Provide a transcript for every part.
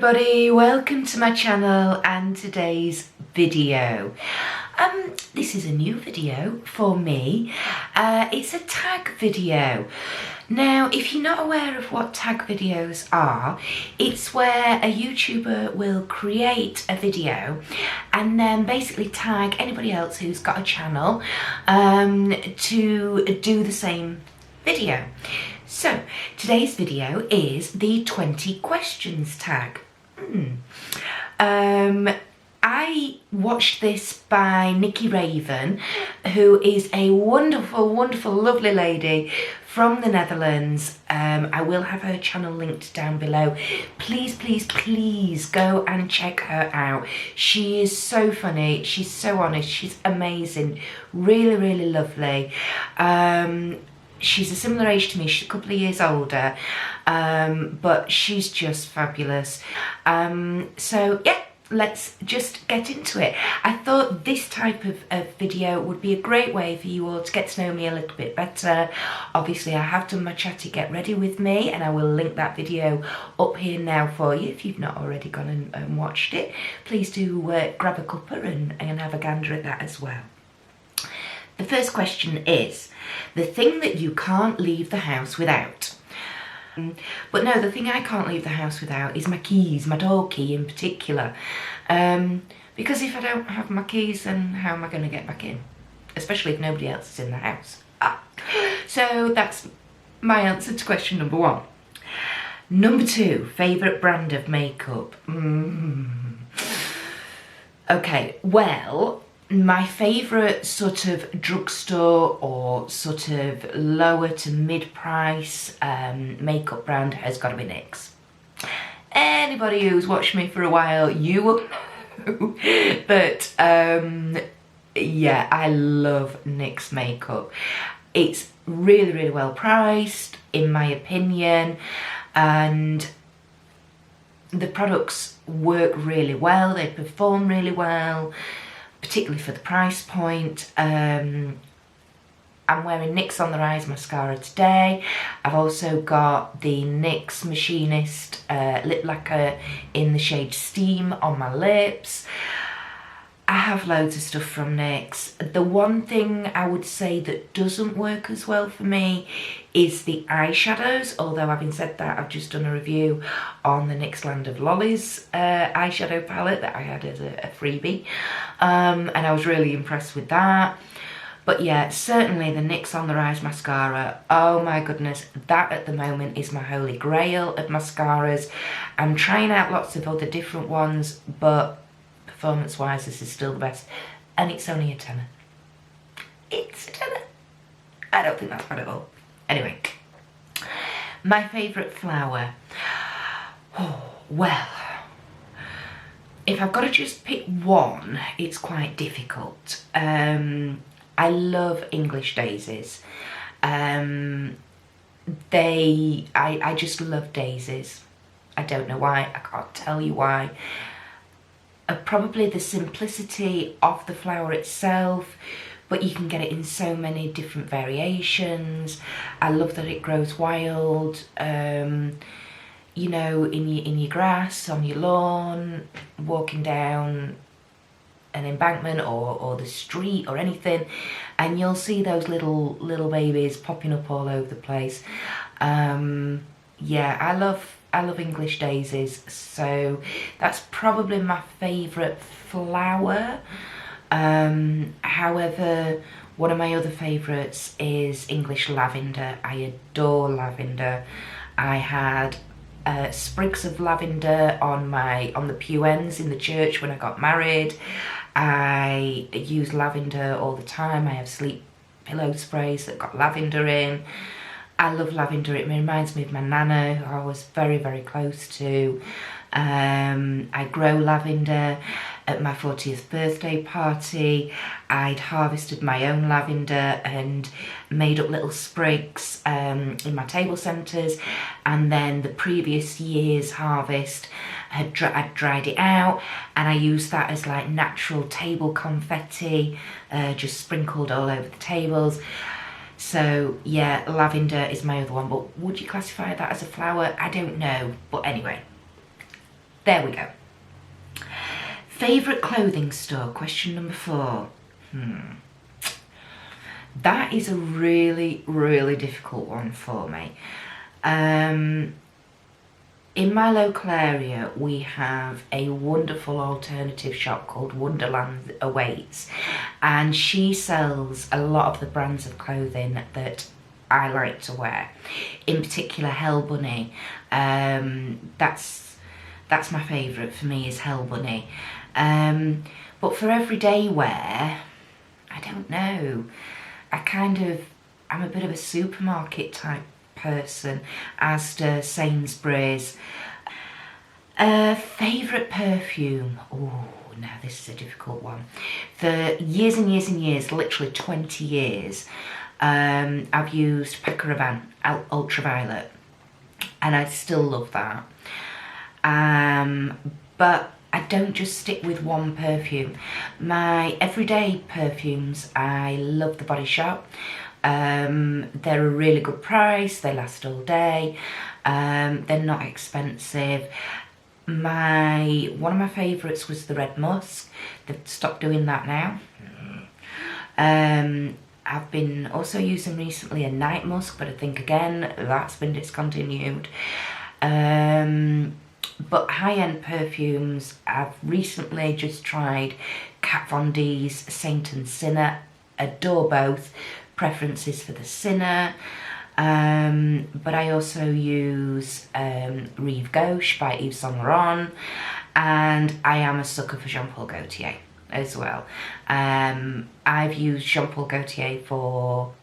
everybody, welcome to my channel and today's video. This is a new video for me. It's a tag video. Now, if you're not aware of what tag videos are, it's where a YouTuber will create a video and then basically tag anybody else who's got a channel to do the same video. So today's video is the 20 questions tag. I watched this by Nikki Raven, who is a wonderful, wonderful, lovely lady from the Netherlands. I will have her channel linked down below. Please, please, please go and check her out. She is so funny. She's so honest. She's amazing. Really, really lovely. She's a similar age to me, she's a couple of years older, but she's just fabulous. So yeah, let's just get into it. I thought this type of video would be a great way for you all to get to know me a little bit better. Obviously I have done my chatty get ready with me, and I will link that video up here now for you if you've not already gone and watched it. Please do grab a cuppa and have a gander at that as well. The first question is, the thing that you can't leave the house without. But no, the thing I can't leave the house without is my keys, my door key in particular. Because if I don't have my keys, then how am I going to get back in? Especially if nobody else is in the house. So that's my answer to question number one. Number two, favourite brand of makeup. Okay, well, my favourite sort of drugstore or sort of lower to mid-price makeup brand has got to be NYX. Anybody who's watched me for a while, you will know that, yeah, I love NYX makeup. It's really, really well priced, in my opinion, and the products work really well, they perform really well, particularly for the price point. I'm wearing NYX on the Rise mascara today. I've also got the NYX Machinist lip lacquer in the shade Steam on my lips. I have loads of stuff from NYX. The one thing I would say that doesn't work as well for me is the eyeshadows, although having said that, I've just done a review on the NYX Land of Lollies eyeshadow palette that I had as a freebie, and I was really impressed with that. But yeah, certainly the NYX On The Rise mascara, oh my goodness, that at the moment is my holy grail of mascaras. I'm trying out lots of other different ones, but performance wise this is still the best, and it's only a tenner. It's a tenner. I don't think that's bad at all. Anyway, my favourite flower. Oh, well, if I've got to just pick one, it's quite difficult. I love English daisies. I just love daisies. I don't know why, I can't tell you why. Probably the simplicity of the flower itself, but you can get it in so many different variations. I love that it grows wild, you know, in your grass, on your lawn, walking down an embankment or the street or anything, and you'll see those little babies popping up all over the place. Yeah, I love English daisies, so that's probably my favourite flower. However, one of my other favourites is English lavender. I adore lavender. I had sprigs of lavender on the pew ends in the church when I got married. I use lavender all the time. I have sleep pillow sprays that got lavender in. I love lavender. It reminds me of my nana, who I was very, very close to. I grow lavender. At my 40th birthday party, I'd harvested my own lavender and made up little sprigs in my table centres, and then the previous year's harvest I'd dried it out, and I used that as like natural table confetti, just sprinkled all over the tables. So yeah, lavender is my other one, but would you classify that as a flower? I don't know, but anyway. There we go. Favourite clothing store, question number 4. That is a really, really difficult one for me. In my local area, we have a wonderful alternative shop called Wonderland Awaits, and she sells a lot of the brands of clothing that I like to wear. In particular, Hell Bunny. That's my favourite for me, is Hell Bunny. But for everyday wear, I don't know. I'm a bit of a supermarket type person, Asda, Sainsbury's. Favourite perfume? Oh, now this is a difficult one. For years and years and years, literally 20 years, I've used Paco Rabanne Ultraviolet, and I still love that. But I don't just stick with one perfume. My everyday perfumes, I love the Body Shop. They're a really good price, they last all day, they're not expensive. One of my favourites was the Red Musk. They've stopped doing that now. I've been also using recently a Night Musk, but I think again that's been discontinued. But high-end perfumes, I've recently just tried Kat Von D's Saint and Sinner. Adore both. Preferences for the Sinner. But I also use Rive Gauche by Yves Saint Laurent, and I am a sucker for Jean Paul Gaultier as well. I've used Jean Paul Gaultier for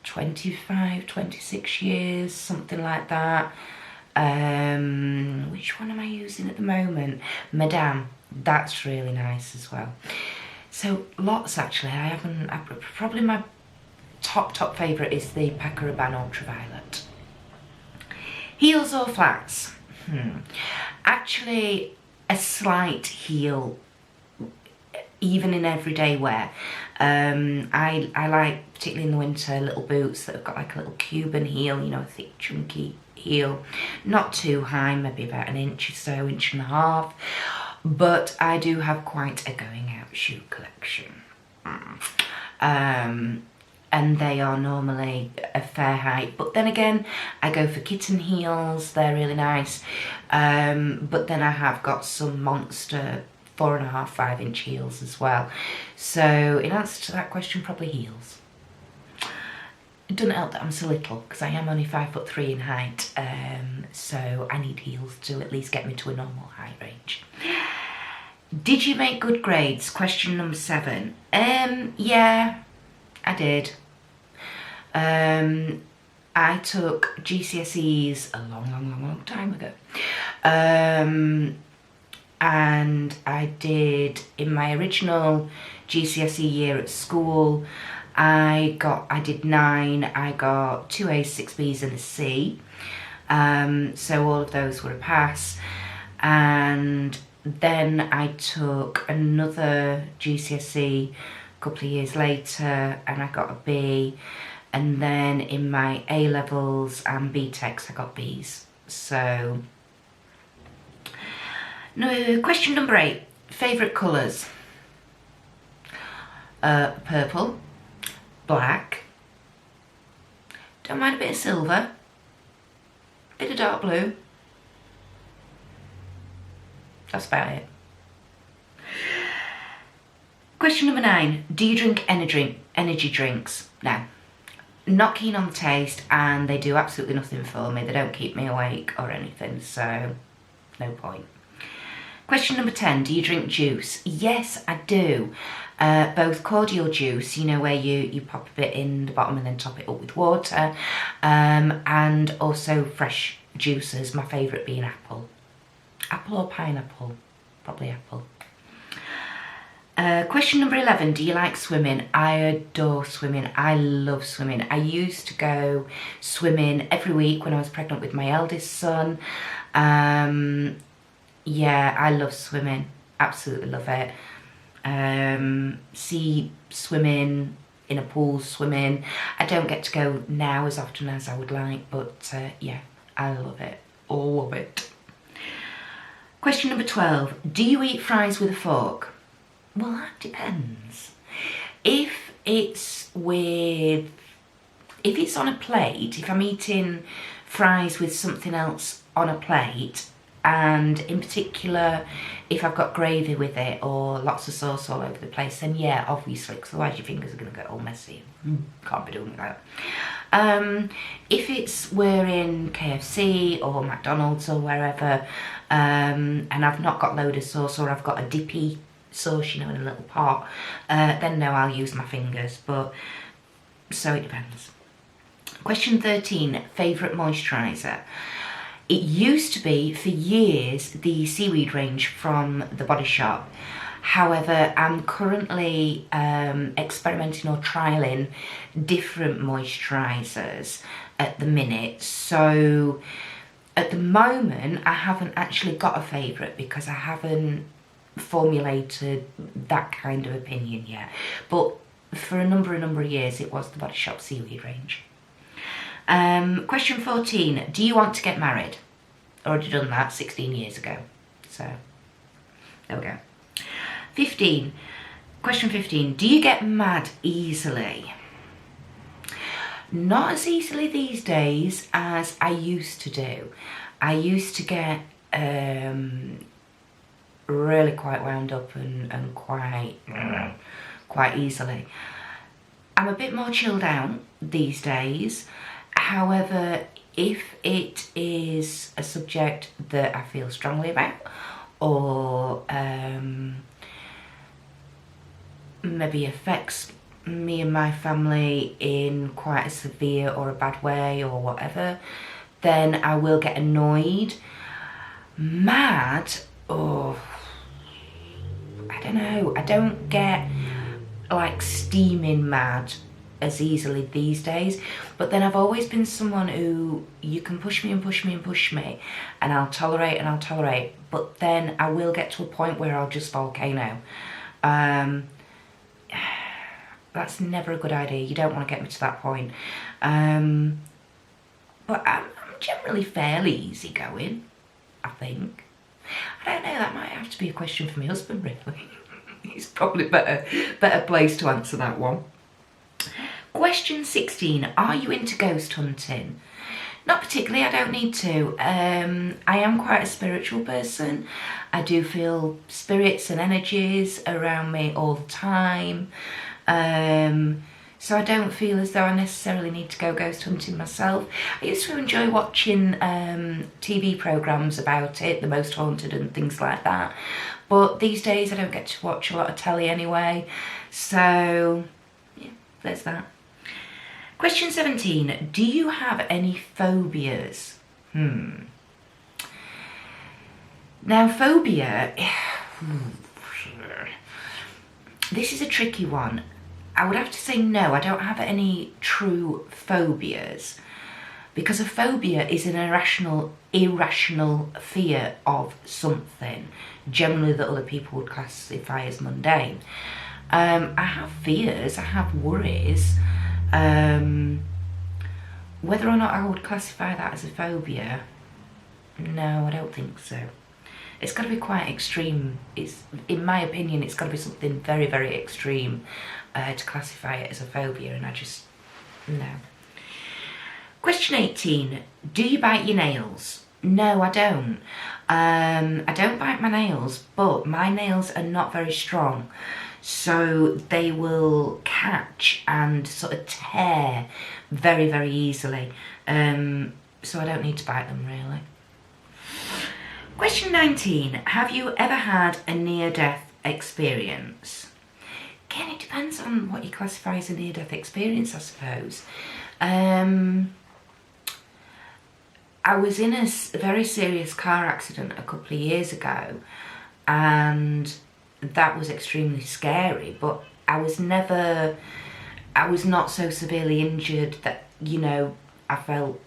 25, 26 years, something like that. Which one am I using at the moment? Madame, that's really nice as well. So lots actually. Probably my top favourite is the Paco Rabanne Ultraviolet. Heels or flats? Actually, a slight heel, even in everyday wear. I like, particularly in the winter, little boots that have got like a little Cuban heel, you know, a thick chunky heel. Not too high, maybe about 1 inch or so, 1.5 inches. But I do have quite a going out shoe collection. And they are normally a fair height, but then again I go for kitten heels, they're really nice. But then I have got some monster 4.5, 5-inch heels as well. So in answer to that question, probably heels. It doesn't help that I'm so little, because I am only 5'3" in height, so I need heels to at least get me to a normal height range. Did you make good grades? Question number 7. Yeah, I did. I took GCSEs a long time ago. And I did, in my original GCSE year at school, I did 9, I got 2 A's, 6 B's and a C. So all of those were a pass. And then I took another GCSE a couple of years later and I got a B. And then in my A-levels and B-Techs I got B's. So, no, question number 8. Favourite colours? Purple, black, don't mind a bit of silver, bit of dark blue. That's about it. Question number 9. Do you drink energy drinks? No. Not keen on the taste, and they do absolutely nothing for me. They don't keep me awake or anything, so no point. Question number 10. Do you drink juice? Yes, I do. Both cordial juice, you know, where you pop a bit in the bottom and then top it up with water, and also fresh juices, my favourite being apple. Apple or pineapple? Probably apple. Question number 11. Do you like swimming? I adore swimming. I love swimming. I used to go swimming every week when I was pregnant with my eldest son. Yeah, I love swimming. Absolutely love it. Sea swimming, in a pool swimming. I don't get to go now as often as I would like, but yeah, I love it. Love it. Question number 12. Do you eat fries with a fork? Well, that depends. If it's on a plate, if I'm eating fries with something else on a plate, and in particular if I've got gravy with it or lots of sauce all over the place, then yeah, obviously, because otherwise your fingers are going to get all messy. Can't be doing that. If we're in KFC or McDonald's or wherever, and I've not got load of sauce, or I've got a dippy sauce, you know, in a little pot, then no, I'll use my fingers. But so it depends. Question 13, favourite moisturiser. It used to be for years the seaweed range from the Body Shop. However, I'm currently experimenting or trialling different moisturisers at the minute. So at the moment, I haven't actually got a favourite because I haven't formulated that kind of opinion yet. But for a number of years, it was the Body Shop seaweed range. Question 14, do you want to get married? Already done that 16 years ago. So, there we go. 15, question 15, do you get mad easily? Not as easily these days as I used to do. I used to get really quite wound up and quite easily. I'm a bit more chilled out these days. However, if it is a subject that I feel strongly about, or maybe affects me and my family in quite a severe or a bad way or whatever, then I will get annoyed. Mad, oh, I don't know. I don't get like steaming mad as easily these days, but then I've always been someone who, you can push me and push me and push me and I'll tolerate and I'll tolerate, but then I will get to a point where I'll just volcano. That's never a good idea. You don't want to get me to that point. But I'm generally fairly easygoing, I think. I don't know, that might have to be a question for my husband, really. He's probably better placed to answer that one. Question 16, are you into ghost hunting? Not particularly, I don't need to. I am quite a spiritual person. I do feel spirits and energies around me all the time. So I don't feel as though I necessarily need to go ghost hunting myself. I used to enjoy watching TV programmes about it, The Most Haunted and things like that. But these days I don't get to watch a lot of telly anyway. So, yeah, there's that. Question 17, do you have any phobias? Now, phobia, this is a tricky one. I would have to say no, I don't have any true phobias, because a phobia is an irrational fear of something, generally that other people would classify as mundane. I have fears, I have worries. Whether or not I would classify that as a phobia, no, I don't think so. It's got to be quite extreme. In my opinion, it's got to be something very, very extreme to classify it as a phobia, and I just, no. Question 18, do you bite your nails? No, I don't. I don't bite my nails, but my nails are not very strong. So they will catch and sort of tear very, very easily. So I don't need to bite them, really. Question 19, have you ever had a near-death experience? Again, it depends on what you classify as a near-death experience, I suppose. I was in a very serious car accident a couple of years ago, and that was extremely scary, but I was not so severely injured that, you know, I felt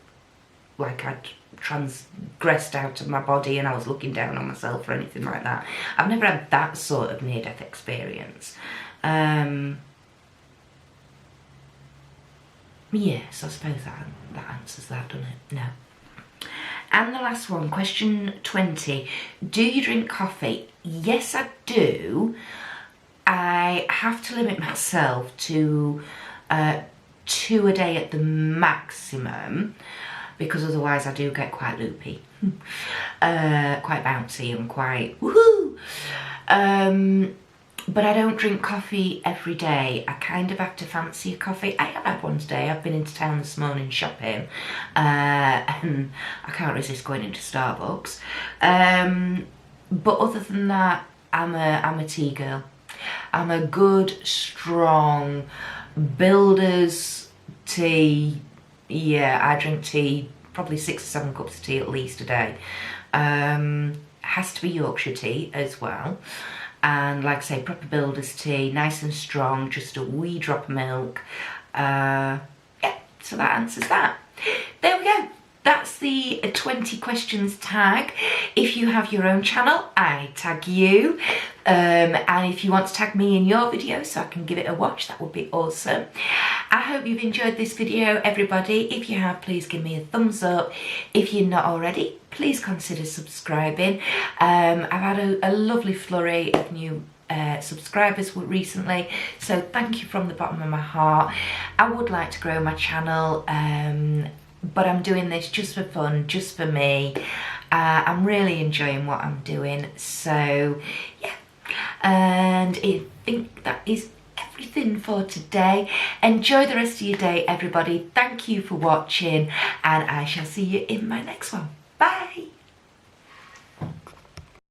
like I'd transgressed out of my body and I was looking down on myself or anything like that. I've never had that sort of near-death experience. Yes, I suppose that answers that, doesn't it? No. And the last one, question 20. Do you drink coffee? Yes, I do. I have to limit myself to 2 a day at the maximum, because otherwise I do get quite loopy, quite bouncy and quite woohoo. But I don't drink coffee every day. I kind of have to fancy a coffee. I have had one today. I've been into town this morning shopping, and I can't resist going into Starbucks. But other than that, I'm a tea girl. I'm a good, strong builder's tea. Yeah, I drink tea, probably 6 or 7 cups of tea at least a day. Has to be Yorkshire tea as well. And like I say, proper builder's tea, nice and strong, just a wee drop of milk. Yeah, so that answers that. There we go. That's the 20 questions tag. If you have your own channel, I tag you. And if you want to tag me in your video so I can give it a watch, that would be awesome. I hope you've enjoyed this video, everybody. If you have, please give me a thumbs up. If you're not already, please consider subscribing. I've had a lovely flurry of new subscribers recently, so thank you from the bottom of my heart. I would like to grow my channel, but I'm doing this just for fun, just for me. I'm really enjoying what I'm doing, so yeah. And I think that is everything for today. Enjoy the rest of your day, everybody. Thank you for watching, and I shall see you in my next one. Bye.